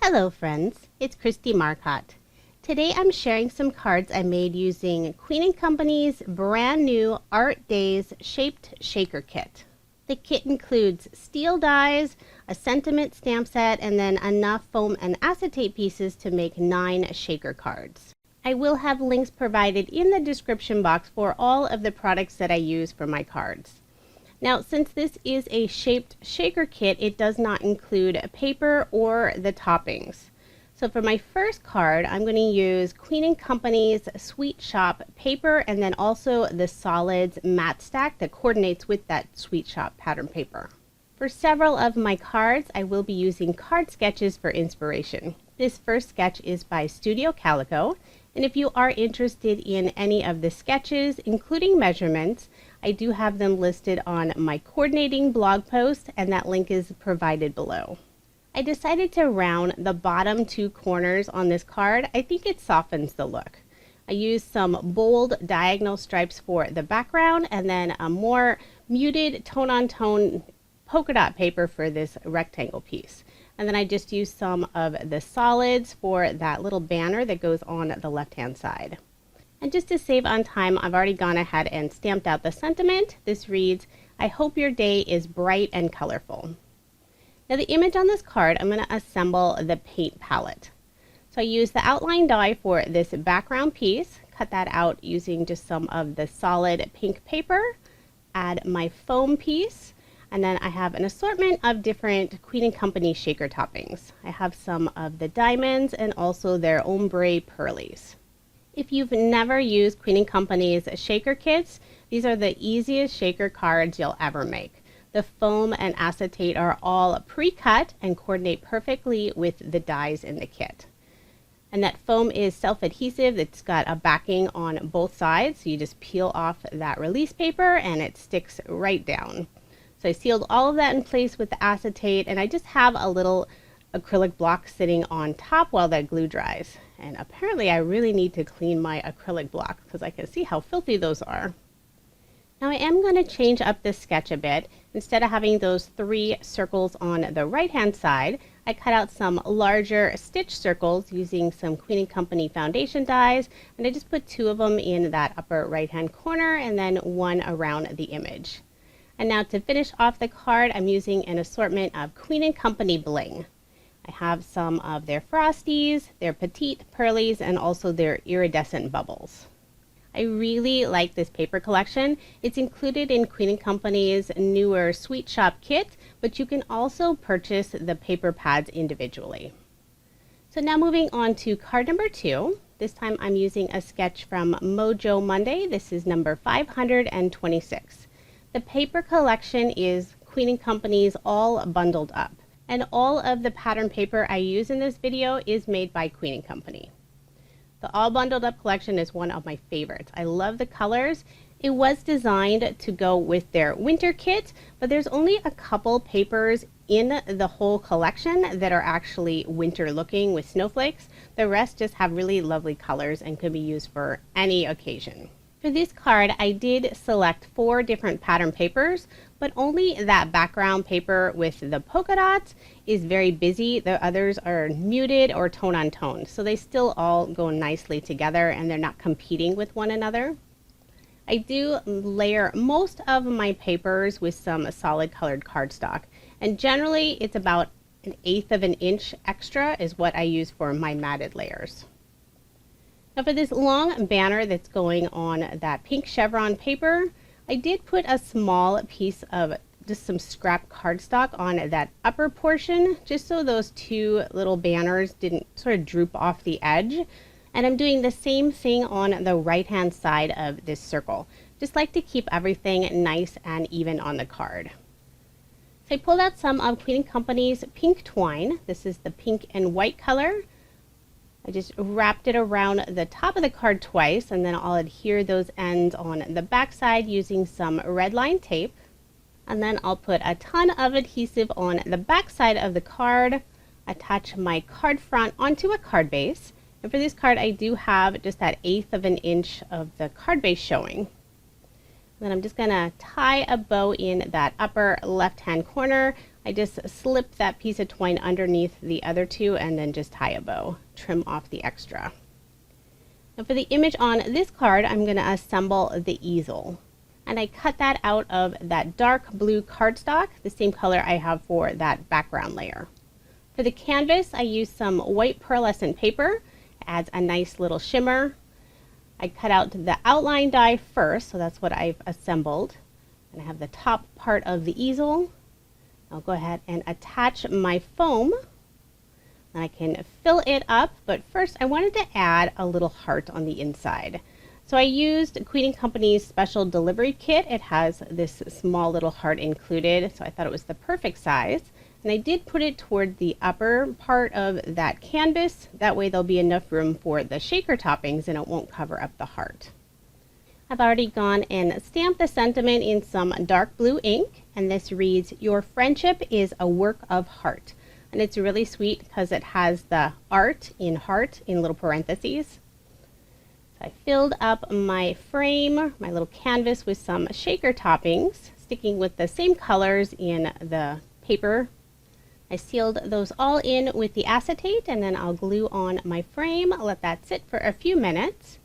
Hello friends, it's Kristie Marcotte. Today I'm sharing some cards I made using Queen & Company's brand new Art Days Shaped Shaker Kit. The kit includes steel dies, a sentiment stamp set, and then enough foam and acetate pieces to make 9 shaker cards. I will have links provided in the description box for all of the products that I use for my cards. Now, since this is a shaped shaker kit, it does not include paper or the toppings. So for my first card, I'm going to use Queen & Company's Sweet Shop paper and then also the Solids matte stack that coordinates with that Sweet Shop pattern paper. For several of my cards, I will be using card sketches for inspiration. This first sketch is by Studio Calico, and if you are interested in any of the sketches, including measurements, I do have them listed on my coordinating blog post, and that link is provided below. I decided to round the bottom 2 corners on this card. I think it softens the look. I used some bold diagonal stripes for the background and then a more muted tone-on-tone polka dot paper for this rectangle piece. And then I just used some of the solids for that little banner that goes on the left-hand side. And just to save on time, I've already gone ahead and stamped out the sentiment. This reads, "I hope your day is bright and colorful." Now the image on this card, I'm going to assemble the paint palette. So I used the outline die for this background piece, cut that out using just some of the solid pink paper, add my foam piece, and then I have an assortment of different Queen & Company shaker toppings. I have some of the diamonds and also their ombre pearlies. If you've never used Queen & Company's shaker kits, these are the easiest shaker cards you'll ever make. The foam and acetate are all pre-cut and coordinate perfectly with the dies in the kit. And that foam is self-adhesive. It's got a backing on both sides. So you just peel off that release paper and it sticks right down. So I sealed all of that in place with the acetate, and I just have a little acrylic block sitting on top while that glue dries. And apparently I really need to clean my acrylic block because I can see how filthy those are. Now I am going to change up this sketch a bit. Instead of having those 3 circles on the right hand side, I cut out some larger stitch circles using some Queen & Company foundation dies, and I just put 2 of them in that upper right hand corner and then 1 around the image. And now to finish off the card, I'm using an assortment of Queen & Company bling. I have some of their frosties, their petite pearlies, and also their iridescent bubbles. I really like this paper collection. It's included in Queen & Company's newer Sweet Shop kit, but you can also purchase the paper pads individually. So now moving on to card number 2. This time I'm using a sketch from Mojo Monday. This is number 526. The paper collection is Queen & Company's All Bundled Up, and all of the pattern paper I use in this video is made by Queen & Company. The All Bundled Up collection is one of my favorites. I love the colors. It was designed to go with their winter kit, but there's only a couple papers in the whole collection that are actually winter looking with snowflakes. The rest just have really lovely colors and could be used for any occasion. For this card, I did select 4 different pattern papers, but only that background paper with the polka dots is very busy. The others are muted or tone on tone, so they still all go nicely together and they're not competing with one another. I do layer most of my papers with some solid colored cardstock, and generally it's about 1/8 of an inch extra is what I use for my matted layers. Now for this long banner that's going on that pink chevron paper, I did put a small piece of just some scrap cardstock on that upper portion, just so those 2 little banners didn't sort of droop off the edge. And I'm doing the same thing on the right hand side of this circle. Just like to keep everything nice and even on the card. So I pulled out some of Queen & Company's pink twine. This is the pink and white color. I just wrapped it around the top of the card twice, and then I'll adhere those ends on the back side using some red line tape. And then I'll put a ton of adhesive on the back side of the card, attach my card front onto a card base. And for this card, I do have just that 1/8 of an inch of the card base showing. Then I'm just going to tie a bow in that upper left-hand corner I just slip that piece of twine underneath the other two and then just tie a bow, trim off the extra. Now for the image on this card, I'm going to assemble the easel. And I cut that out of that dark blue cardstock, the same color I have for that background layer. For the canvas, I used some white pearlescent paper. It adds a nice little shimmer. I cut out the outline die first, so that's what I've assembled. And I have the top part of the easel. I'll go ahead and attach my foam. And I can fill it up, but first I wanted to add a little heart on the inside. So I used Queen & Company's special delivery kit. It has this small little heart included, so I thought it was the perfect size. And I did put it toward the upper part of that canvas. That way there'll be enough room for the shaker toppings and it won't cover up the heart. I've already gone and stamped the sentiment in some dark blue ink, and this reads, "Your friendship is a work of heart." And it's really sweet because it has the art in heart in little parentheses. So I filled up my frame, my little canvas, with some shaker toppings, sticking with the same colors in the paper. I sealed those all in with the acetate, and then I'll glue on my frame, let that sit for a few minutes.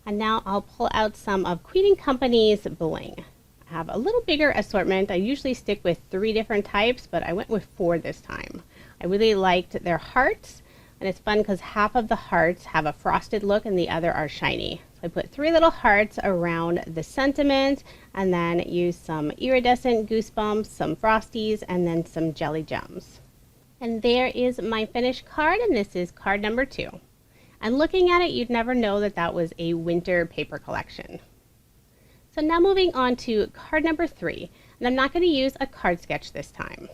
And now I'll pull out some of Queen & Company's bling. I have a little bigger assortment. I usually stick with 3 different types, but I went with 4 this time. I really liked their hearts, and it's fun because half of the hearts have a frosted look and the other are shiny. So I put 3 little hearts around the sentiment, and then used some iridescent goosebumps, some frosties, and then some jelly gems. And there is my finished card, and this is card number 2. And looking at it, you'd never know that that was a winter paper collection. So now moving on to card number 3, and I'm not going to use a card sketch this time.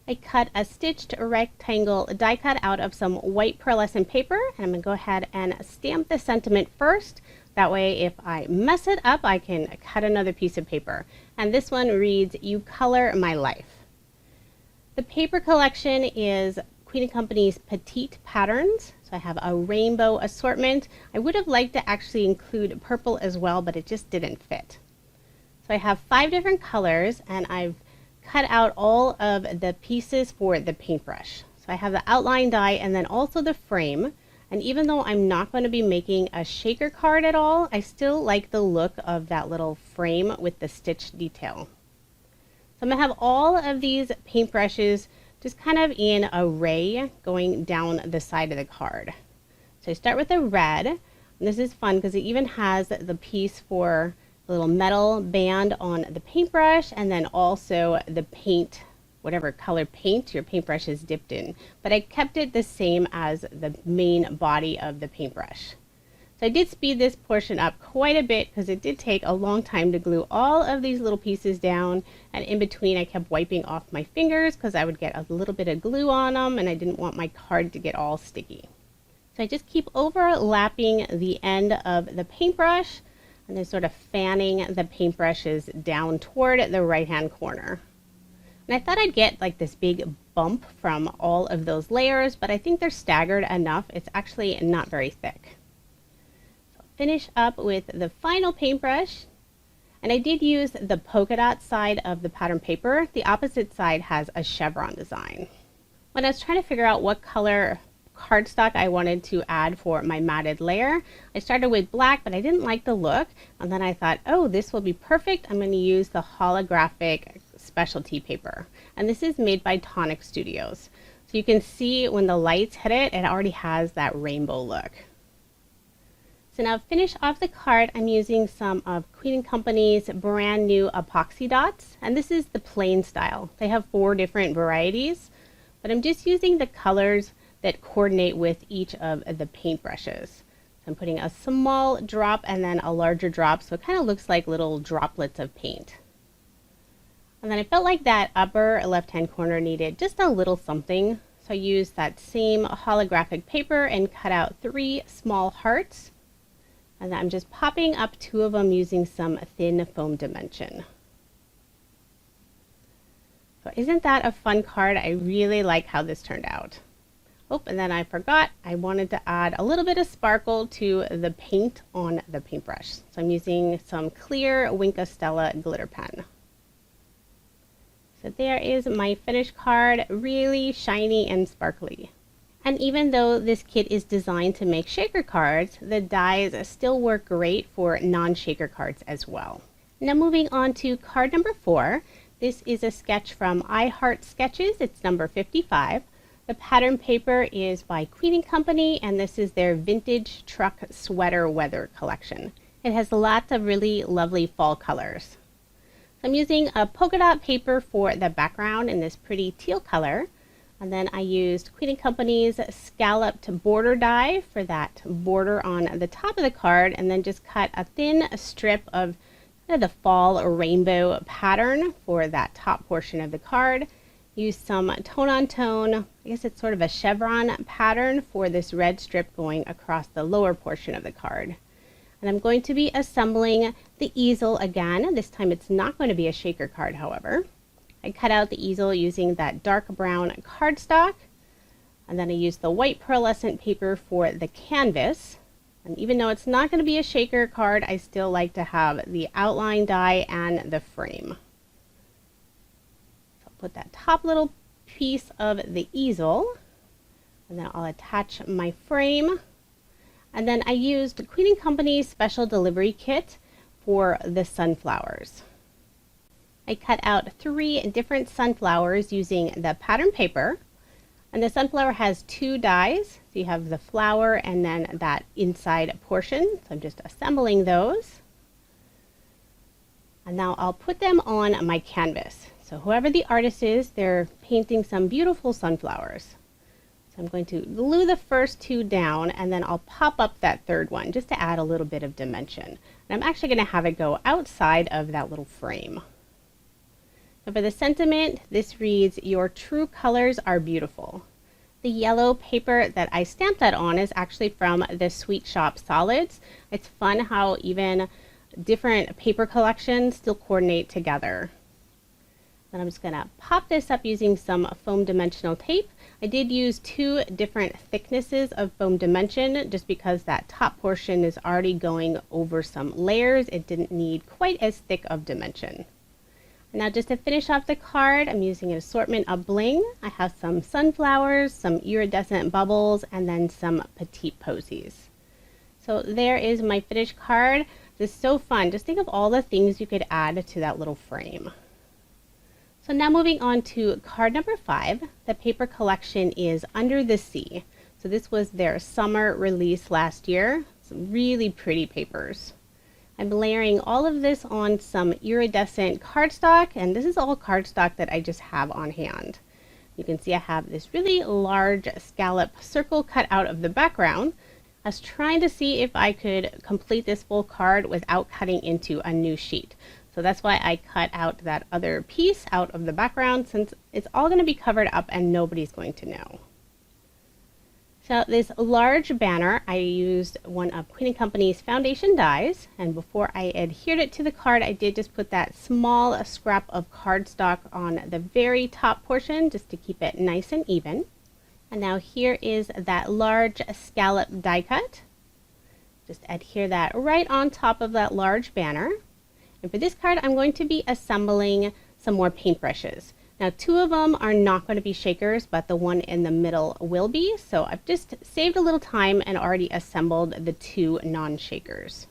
I cut a stitched rectangle die cut out of some white pearlescent paper, and I'm going to go ahead and stamp the sentiment first. That way if I mess it up, I can cut another piece of paper. And this one reads, "You color my life." The paper collection is Queen & Company's Petite Patterns. So I have a rainbow assortment. I would have liked to actually include purple as well, but it just didn't fit. So I have 5 different colors, and I've cut out all of the pieces for the paintbrush. So I have the outline die and then also the frame. And even though I'm not going to be making a shaker card at all, I still like the look of that little frame with the stitch detail. So I'm going to have all of these paintbrushes just kind of in a ray going down the side of the card. So I start with the red, and this is fun because it even has the piece for the little metal band on the paintbrush, and then also the paint, whatever color paint your paintbrush is dipped in. But I kept it the same as the main body of the paintbrush. So I did speed this portion up quite a bit because it did take a long time to glue all of these little pieces down, and in between I kept wiping off my fingers because I would get a little bit of glue on them and I didn't want my card to get all sticky. So I just keep overlapping the end of the paintbrush and then sort of fanning the paintbrushes down toward the right hand corner. And I thought I'd get like this big bump from all of those layers, but I think they're staggered enough. It's actually not very thick. Finish up with the final paintbrush, and I did use the polka dot side of the pattern paper. The opposite side has a chevron design. When I was trying to figure out what color cardstock I wanted to add for my matted layer, I started with black, but I didn't like the look, and then I thought, oh, this will be perfect. I'm going to use the holographic specialty paper, and this is made by Tonic Studios. So you can see when the lights hit it, it already has that rainbow look. So now to finish off the card, I'm using some of Queen & Company's brand new epoxy dots, and this is the plain style. They have 4 different varieties, but I'm just using the colors that coordinate with each of the paintbrushes. So I'm putting a small drop and then a larger drop, so it kind of looks like little droplets of paint. And then I felt like that upper left-hand corner needed just a little something, so I used that same holographic paper and cut out 3 small hearts. And I'm just popping up 2 of them using some thin foam dimension. So isn't that a fun card? I really like how this turned out. Oh, and then I forgot, I wanted to add a little bit of sparkle to the paint on the paintbrush. So I'm using some clear Wink of Stella glitter pen. So there is my finished card, really shiny and sparkly. And even though this kit is designed to make shaker cards, the dies still work great for non-shaker cards as well. Now moving on to card number 4. This is a sketch from I Heart Sketches. It's number 55. The pattern paper is by Queen & Company, and this is their Vintage Truck Sweater Weather collection. It has lots of really lovely fall colors. So I'm using a polka dot paper for the background in this pretty teal color. And then I used Queen & Company's scalloped border die for that border on the top of the card, and then just cut a thin strip of the fall rainbow pattern for that top portion of the card. Use some tone-on-tone, I guess it's sort of a chevron pattern for this red strip going across the lower portion of the card. And I'm going to be assembling the easel again. This time it's not going to be a shaker card, however. I cut out the easel using that dark brown cardstock, and then I used the white pearlescent paper for the canvas. And even though it's not going to be a shaker card, I still like to have the outline die and the frame. So I'll put that top little piece of the easel, and then I'll attach my frame. And then I used Queen & Company's special delivery kit for the sunflowers. I cut out 3 different sunflowers using the pattern paper, and the sunflower has 2 dies. So you have the flower and then that inside portion. So I'm just assembling those. And now I'll put them on my canvas. So whoever the artist is, they're painting some beautiful sunflowers. So I'm going to glue the first 2 down, and then I'll pop up that third one just to add a little bit of dimension. And I'm actually going to have it go outside of that little frame. So for the sentiment, this reads, "Your true colors are beautiful." The yellow paper that I stamped that on is actually from the Sweet Shop Solids. It's fun how even different paper collections still coordinate together. Then I'm just going to pop this up using some foam dimensional tape. I did use 2 different thicknesses of foam dimension just because that top portion is already going over some layers. It didn't need quite as thick of dimension. Now just to finish off the card, I'm using an assortment of bling. I have some sunflowers, some iridescent bubbles, and then some petite posies. So there is my finished card. This is so fun. Just think of all the things you could add to that little frame. So now moving on to card number 5. The paper collection is Under the Sea. So this was their summer release last year. Some really pretty papers. I'm layering all of this on some iridescent cardstock, and this is all cardstock that I just have on hand. You can see I have this really large scallop circle cut out of the background. I was trying to see if I could complete this full card without cutting into a new sheet. So that's why I cut out that other piece out of the background, since it's all going to be covered up and nobody's going to know. So this large banner, I used one of Queen & Company's foundation dies, and before I adhered it to the card, I did just put that small scrap of cardstock on the very top portion just to keep it nice and even. And now here is that large scallop die cut. Just adhere that right on top of that large banner. And for this card, I'm going to be assembling some more paintbrushes. Now 2 of them are not going to be shakers, but the one in the middle will be. So I've just saved a little time and already assembled the 2 non-shakers.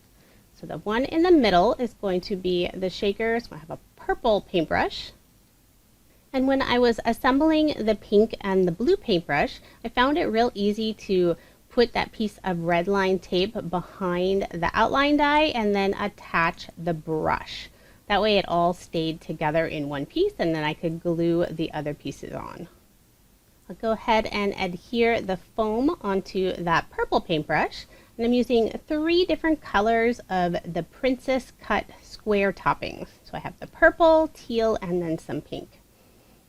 So the one in the middle is going to be the shakers. I have a purple paintbrush. And when I was assembling the pink and the blue paintbrush, I found it real easy to put that piece of red line tape behind the outline die and then attach the brush. That way it all stayed together in one piece, and then I could glue the other pieces on. I'll go ahead and adhere the foam onto that purple paintbrush, and I'm using 3 different colors of the Princess Cut square toppings. So I have the purple, teal, and then some pink.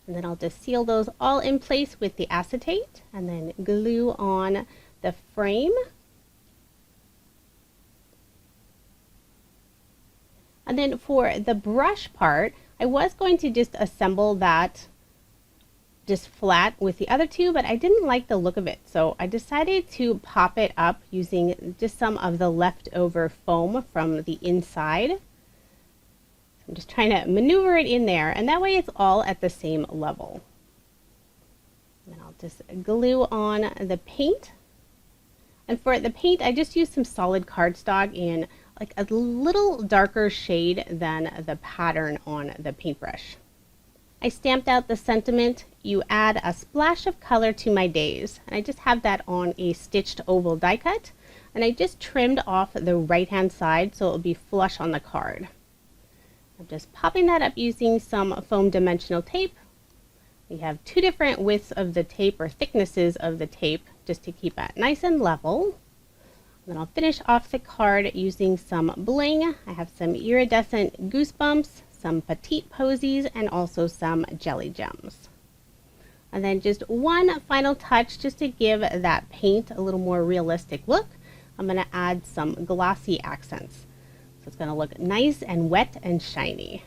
And then I'll just seal those all in place with the acetate and then glue on the frame. And then for the brush part, I was going to just assemble that just flat with the other 2, but I didn't like the look of it. So I decided to pop it up using just some of the leftover foam from the inside. I'm just trying to maneuver it in there, and that way it's all at the same level. And I'll just glue on the paint. And for the paint, I just used some solid cardstock in like a little darker shade than the pattern on the paintbrush. I stamped out the sentiment, "You add a splash of color to my days." And I just have that on a stitched oval die cut. And I just trimmed off the right hand side so it will be flush on the card. I'm just popping that up using some foam dimensional tape. We have two different widths of the tape, or thicknesses of the tape, just to keep it nice and level. Then I'll finish off the card using some bling. I have some iridescent goosebumps, some petite posies, and also some jelly gems. And then just one final touch just to give that paint a little more realistic look. I'm going to add some glossy accents. So it's going to look nice and wet and shiny.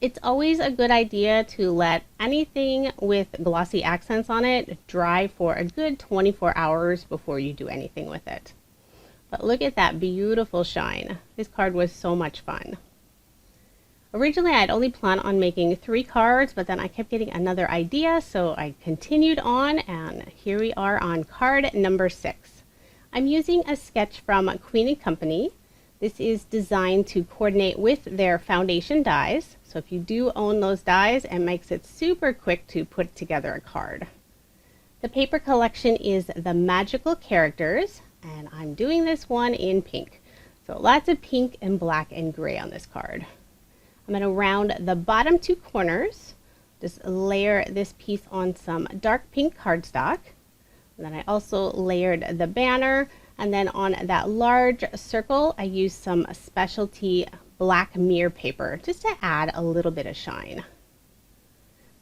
It's always a good idea to let anything with glossy accents on it dry for a good 24 hours before you do anything with it. But look at that beautiful shine. This card was so much fun. Originally, I'd only planned on making 3 cards, but then I kept getting another idea, so I continued on, and here we are on card number 6. I'm using a sketch from Queen & Company. This is designed to coordinate with their foundation dies. So if you do own those dies, it makes it super quick to put together a card. The paper collection is the Magical Characters, and I'm doing this one in pink. So lots of pink and black and gray on this card. I'm going to round the bottom 2 corners, just layer this piece on some dark pink cardstock. And then I also layered the banner, and then on that large circle I used some specialty black mirror paper just to add a little bit of shine.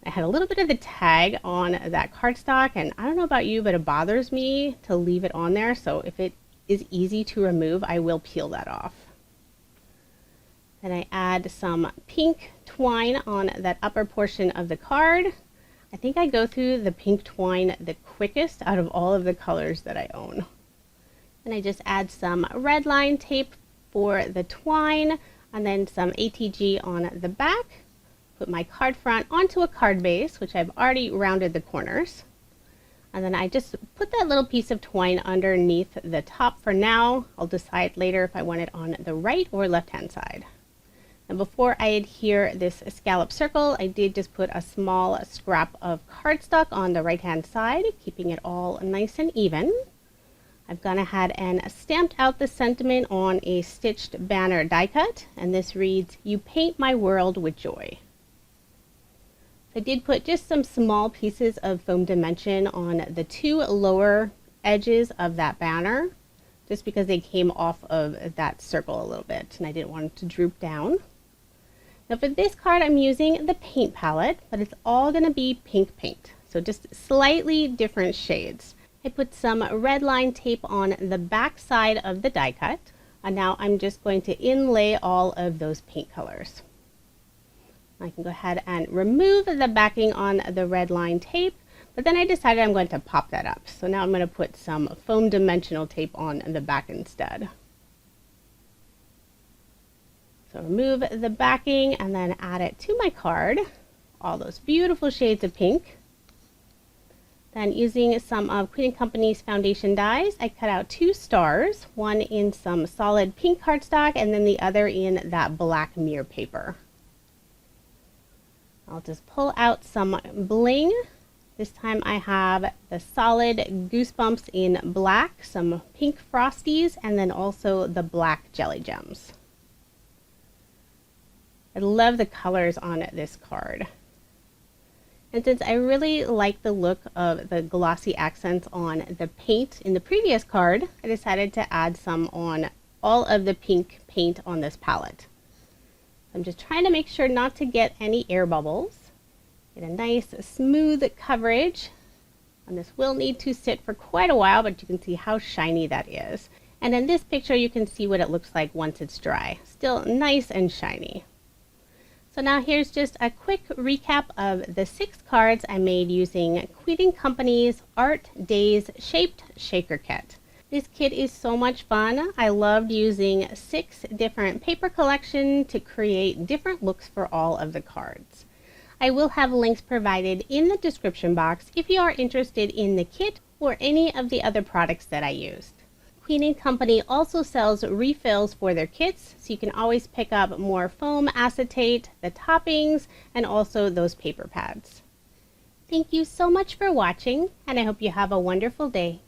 I had a little bit of the tag on that cardstock, and I don't know about you, but it bothers me to leave it on there, so if it is easy to remove, I will peel that off. Then I add some pink twine on that upper portion of the card. I think I go through the pink twine the quickest out of all of the colors that I own. Then I just add some red line tape for the twine, and then some ATG on the back. Put my card front onto a card base, which I've already rounded the corners. And then I just put that little piece of twine underneath the top for now. I'll decide later if I want it on the right or left hand side. And before I adhere this scallop circle, I did just put a small scrap of cardstock on the right hand side, keeping it all nice and even. I've gone ahead and stamped out the sentiment on a stitched banner die cut, and this reads, "You paint my world with joy." I did put just some small pieces of foam dimension on the 2 lower edges of that banner, just because they came off of that circle a little bit, and I didn't want it to droop down. Now for this card, I'm using the paint palette, but it's all going to be pink paint, so just slightly different shades. I put some red line tape on the back side of the die cut, and now I'm just going to inlay all of those paint colors. I can go ahead and remove the backing on the red line tape, but then I decided I'm going to pop that up. So now I'm going to put some foam dimensional tape on the back instead. So remove the backing and then add it to my card. All those beautiful shades of pink. Then using some of Queen & Company's foundation dies, I cut out 2 stars, one in some solid pink cardstock and then the other in that black mirror paper. I'll just pull out some bling. This time I have the solid goosebumps in black, some pink frosties, and then also the black jelly gems. I love the colors on this card. And since I really like the look of the glossy accents on the paint in the previous card, I decided to add some on all of the pink paint on this palette. I'm just trying to make sure not to get any air bubbles. Get a nice smooth coverage. And this will need to sit for quite a while, but you can see how shiny that is. And in this picture, you can see what it looks like once it's dry. Still nice and shiny. So now here's just a quick recap of the 6 cards I made using Queen & Company's Art Days Shaped Shaker Kit. This kit is so much fun. I loved using 6 different paper collections to create different looks for all of the cards. I will have links provided in the description box if you are interested in the kit or any of the other products that I used. Queen & Company also sells refills for their kits, so you can always pick up more foam acetate, the toppings, and also those paper pads. Thank you so much for watching, and I hope you have a wonderful day.